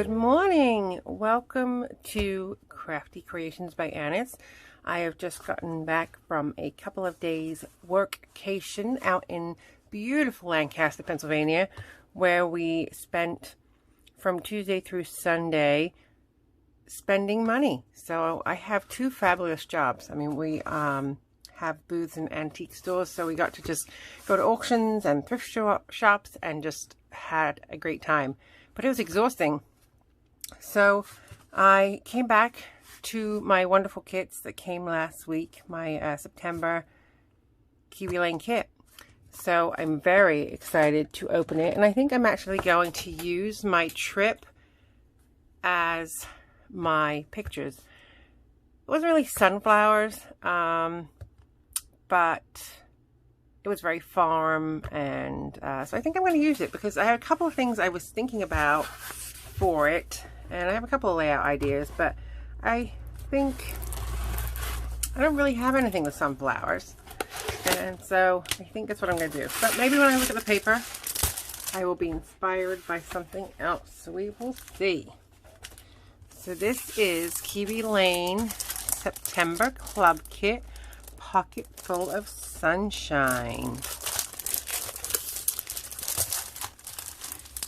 Good morning. Welcome to Crafty Creations by Annis. I have just gotten back from a couple of days workcation out in beautiful Lancaster, Pennsylvania, where we spent from Tuesday through Sunday spending money. So I have two fabulous jobs. I mean, we have booths in antique stores, so we got to just go to auctions and thrift shops and just had a great time. But it was exhausting. So I came back to my wonderful kits that came last week, my September Kiwi Lane kit. So I'm very excited to open it, and I think I'm actually going to use my trip as my pictures. It wasn't really sunflowers, but it was very farm, and so I think I'm going to use it because I had a couple of things I was thinking about for it, and I have a couple of layout ideas, but I think I don't really have anything with sunflowers, and so I think that's what I'm going to do. But maybe when I look at the paper, I will be inspired by something else, so we will see. So this is Kiwi Lane September Club Kit, Pocket Full of Sunshine.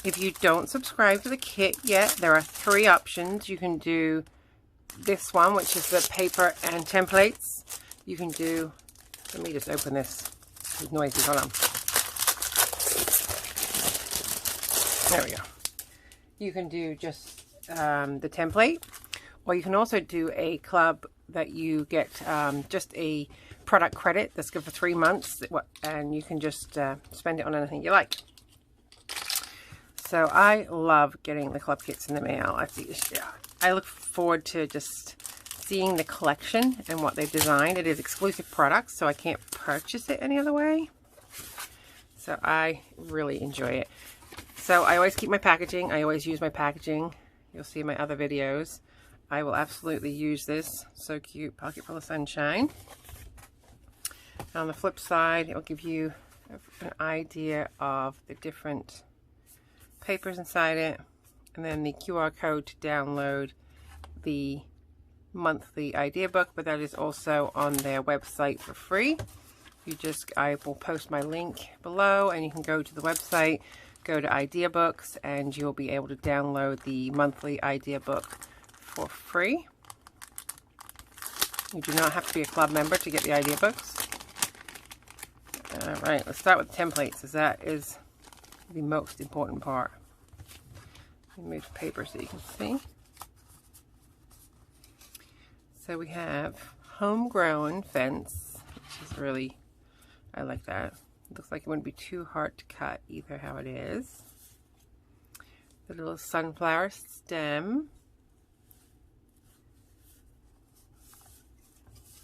If you don't subscribe to the kit yet, there are 3 options. You can do this one, which is the paper and templates. You can do, let me just open this. It's noisy, hold on. There we go. You can do just the template, or you can also do a club that you get just a product credit that's good for 3 months, and you can just spend it on anything you like. So I love getting the club kits in the mail. I look forward to just seeing the collection and what they've designed. It is exclusive products, so I can't purchase it any other way. So I really enjoy it. So I always keep my packaging. I always use my packaging. You'll see in my other videos. I will absolutely use this. So cute, Pocket Full of Sunshine. On the flip side, it will give you an idea of the different papers inside it, and then the QR code to download the monthly idea book, but that is also on their website for free. I will post my link below, and you can go to the website, go to idea books, and you'll be able to download the monthly idea book for free. You do not have to be a club member to get the idea books. Alright, let's start with templates, as that is the most important part. Let me move the paper so you can see. So we have Homegrown Fence, which is really, I like that. It looks like it wouldn't be too hard to cut either how it is. The little sunflower stem.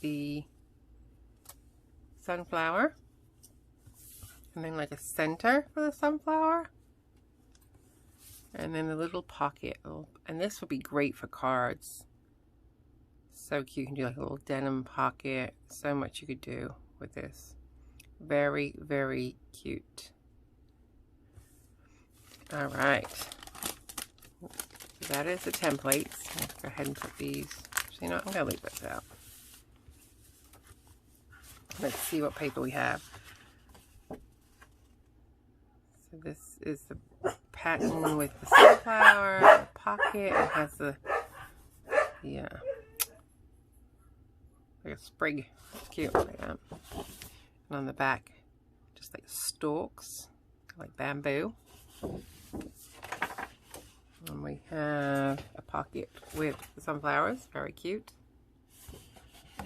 The sunflower. And then like a center for the sunflower. And then the little pocket. And this would be great for cards. So cute. You can do like a little denim pocket. So much you could do with this. Very, very cute. Alright. So that is the templates. Let's go ahead and put these. So, you know, I'm going to leave this out. Let's see what paper we have. So this is the pattern with the sunflower, the pocket. It has the like a sprig. It's cute like that. And on the back, just like stalks, like bamboo. And we have a pocket with the sunflowers, very cute.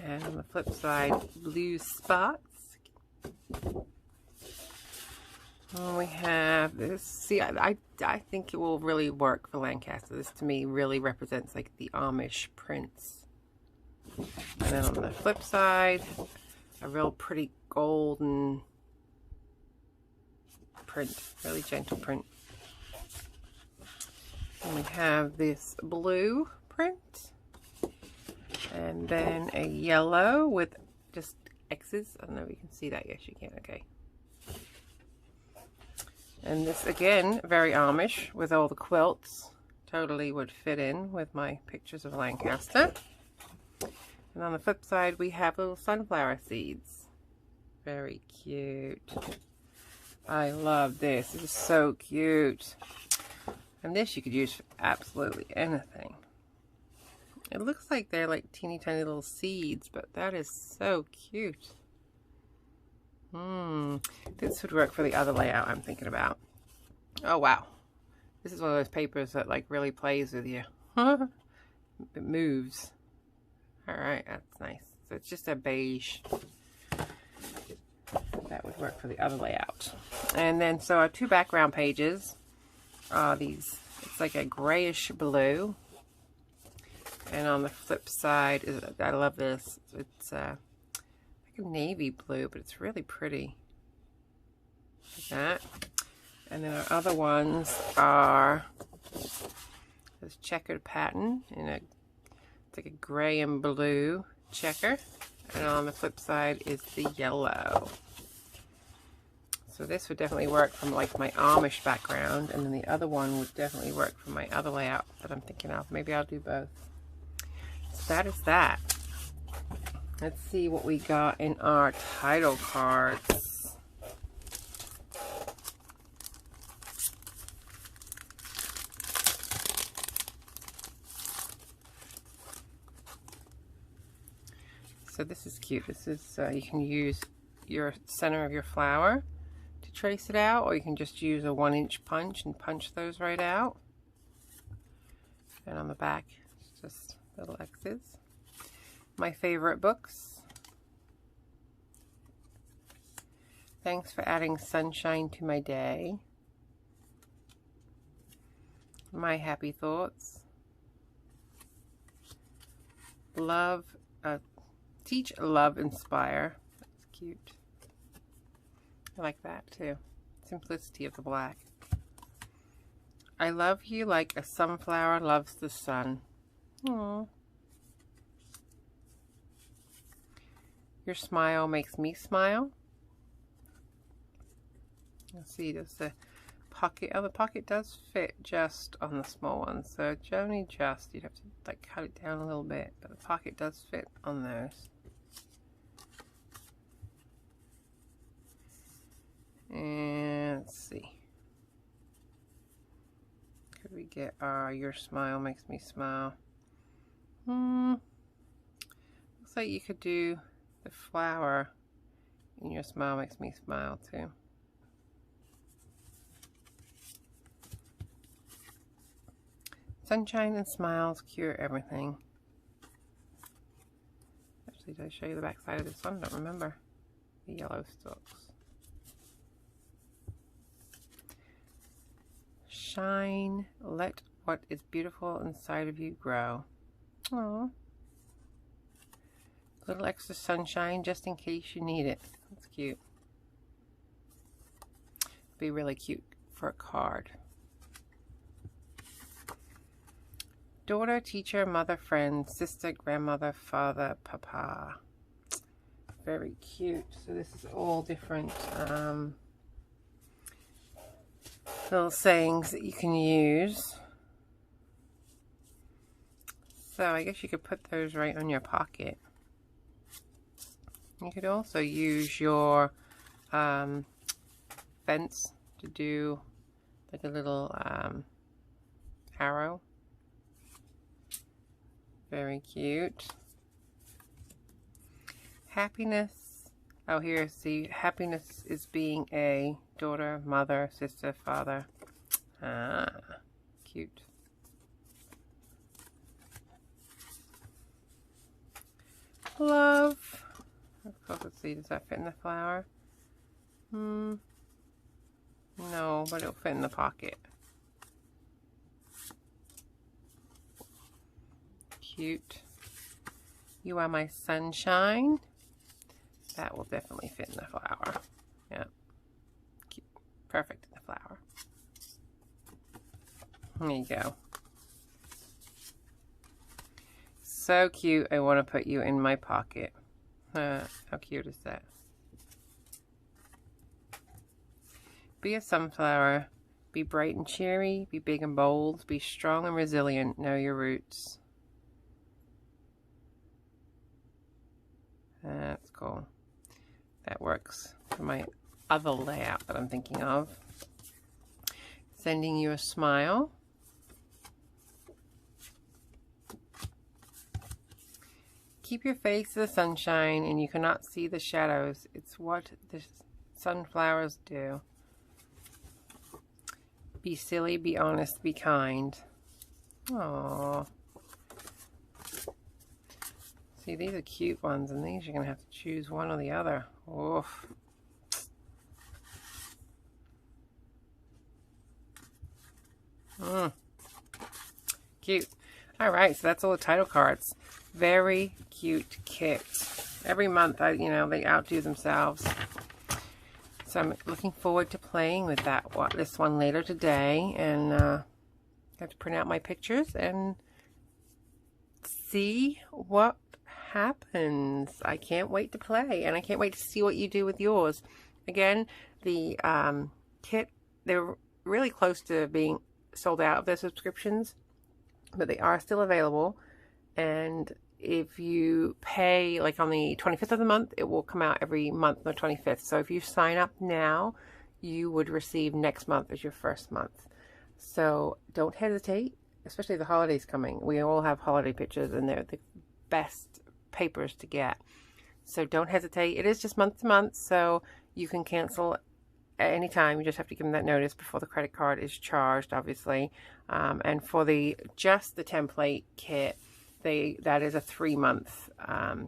And on the flip side, blue spots. And we have this. See, I think it will really work for Lancaster. This to me really represents like the Amish prints. And then on the flip side, a real pretty golden print, really gentle print. And we have this blue print, and then a yellow with just X's. I don't know if you can see that. Yes, you can. Okay. And this again, very Amish with all the quilts totally would fit in with my pictures of Lancaster. And on the flip side, we have little sunflower seeds. Very cute. I love this. This is so cute. And this you could use for absolutely anything. It looks like they're like teeny tiny little seeds, but that is so cute. This would work for the other layout I'm thinking about. Oh wow. This is one of those papers that like really plays with you. It moves. Alright, that's nice. So it's just a beige. That would work for the other layout. And then so our two background pages are these, it's like a grayish blue. And on the flip side, I love this. It's like a navy blue, but it's really pretty. Like that. And then our other ones are this checkered pattern in a, it's like a gray and blue checker. And on the flip side is the yellow. So this would definitely work from like my Amish background, and then the other one would definitely work for my other layout that I'm thinking of. Maybe I'll do both. So that is that. Let's see what we got in our title cards. So this is cute. This is, you can use your center of your flower to trace it out, or you can just use a 1-inch punch and punch those right out. And on the back, it's just little X's. My favorite books. Thanks for adding sunshine to my day. My happy thoughts. Love, teach, love, inspire. That's cute. I like that too. Simplicity of the black. I love you like a sunflower loves the sun. Aww. Your smile makes me smile. Let's see, does the pocket, oh, the pocket does fit just on the small one. So only just, you'd have to like cut it down a little bit, but the pocket does fit on those. And let's see. Could we get your smile makes me smile? Looks like you could do the flower in your smile makes me smile too. Sunshine and smiles cure everything. Actually, did I show you the back side of this one? I don't remember. The yellow stalks. Shine, let what is beautiful inside of you grow. Aww. A little extra sunshine just in case you need it. That's cute. Be really cute for a card. Daughter, teacher, mother, friend, sister, grandmother, father, papa. Very cute. So this is all different little sayings that you can use. So I guess you could put those right on your pocket. You could also use your fence to do like a little arrow. Very cute. Happiness. Oh, here, see, happiness is being a daughter, mother, sister, father. Ah, cute. Love. Of course, let's see, does that fit in the flower? No, but it'll fit in the pocket. Cute. You are my sunshine. That will definitely fit in the flower. Yeah. Cute. Perfect in the flower. There you go. So cute. I want to put you in my pocket. How cute is that? Be a sunflower. Be bright and cheery, be big and bold, be strong and resilient, know your roots. That's cool. That works for my other layout that I'm thinking of. Sending you a smile. Keep your face to the sunshine and you cannot see the shadows. It's what the sunflowers do. Be silly, be honest, be kind. Aww. See, these are cute ones, and these you're going to have to choose one or the other. Oof. Cute. Alright, so that's all the title cards. Very cute kit. Every month, they outdo themselves. So I'm looking forward to playing with this one later today, and have to print out my pictures and see what happens. I can't wait to play, and I can't wait to see what you do with yours. Again, the kit, they're really close to being sold out of their subscriptions, but they are still available. And if you pay like on the 25th of the month, it will come out every month on the 25th. So if you sign up now, you would receive next month as your first month. So don't hesitate, especially the holidays coming. We all have holiday pictures, and they're the best papers to get. So don't hesitate. It is just month to month, so you can cancel at any time. You just have to give them that notice before the credit card is charged, obviously. And for just the template kit, that is a 3-month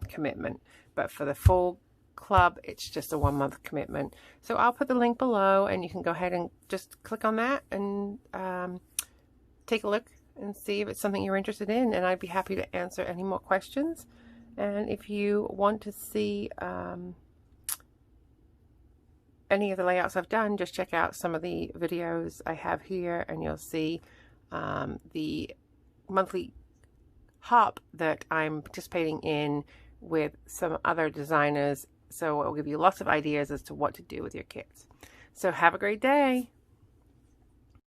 commitment, but for the full club, it's just a 1-month commitment. So I'll put the link below, and you can go ahead and just click on that and take a look and see if it's something you're interested in, and I'd be happy to answer any more questions. And if you want to see any of the layouts I've done, just check out some of the videos I have here, and you'll see the monthly hop that I'm participating in with some other designers. So it will give you lots of ideas as to what to do with your kits. So have a great day.